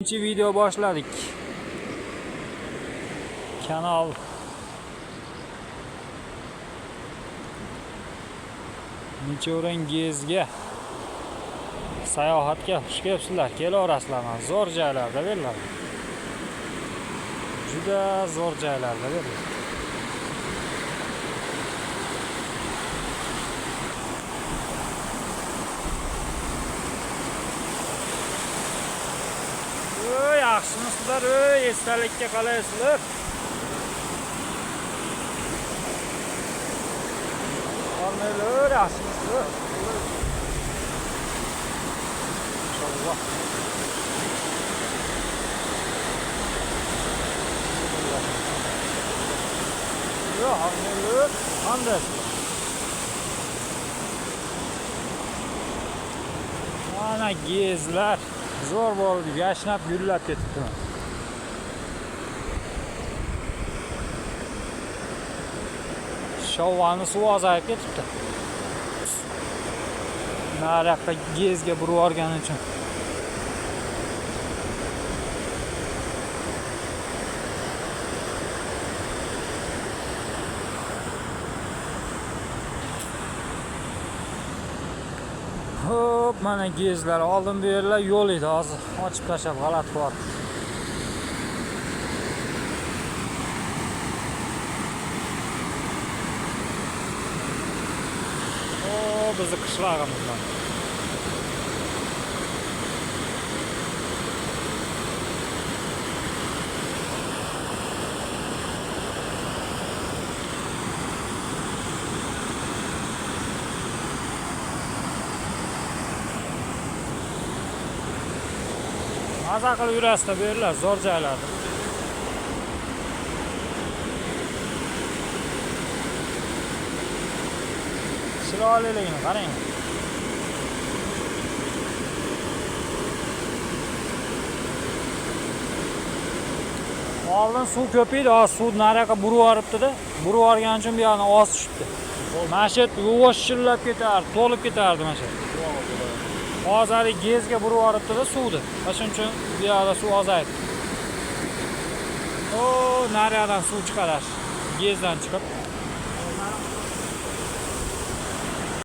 Birinchi video boshladik. Kanal Micho'rangizga sayohatga xush kelibsizlar. Kelaverasizlar. Zo'r joylarda beriladi. Juda zo'r joylarda beriladi. Yaxshimisizlar? Esdalikka qalaysizlar? Qormaylar, yaxshimisizlar? Inshaalloh. Yo'q, qormaylar. Qandaysizlar? Mana gezlar zo'r bo'ldi, yashnab gullab ketibdi. Shovvani suv ozayib ketibdi. Nariyoqqa gezga burib yuborgani uchun. Hop, mana gezlar oldin bu yerlar yo'l edi, hozir ochib tashlab g'alati bor. Bizni qishlog'imizdan. Maza qilib yurasizlar, bu yerlar zo'r joylardir. Chiroyliligini qarang. Oldin suv ko'p edi, hozir suv nariyoqqa burib yuboribdi-da. Burib yuborgani uchun bu yoqdan oz tushibdi. Mana shu yerda yuvosh shillab ketardi, to'lib ketardi mana shu. Hozir gezga burib yuboribdi-da suvni. Shuning uchun bu yoqda suv ozaydi. O, nariyoqdan suv chiqarar. Gezdan chiqib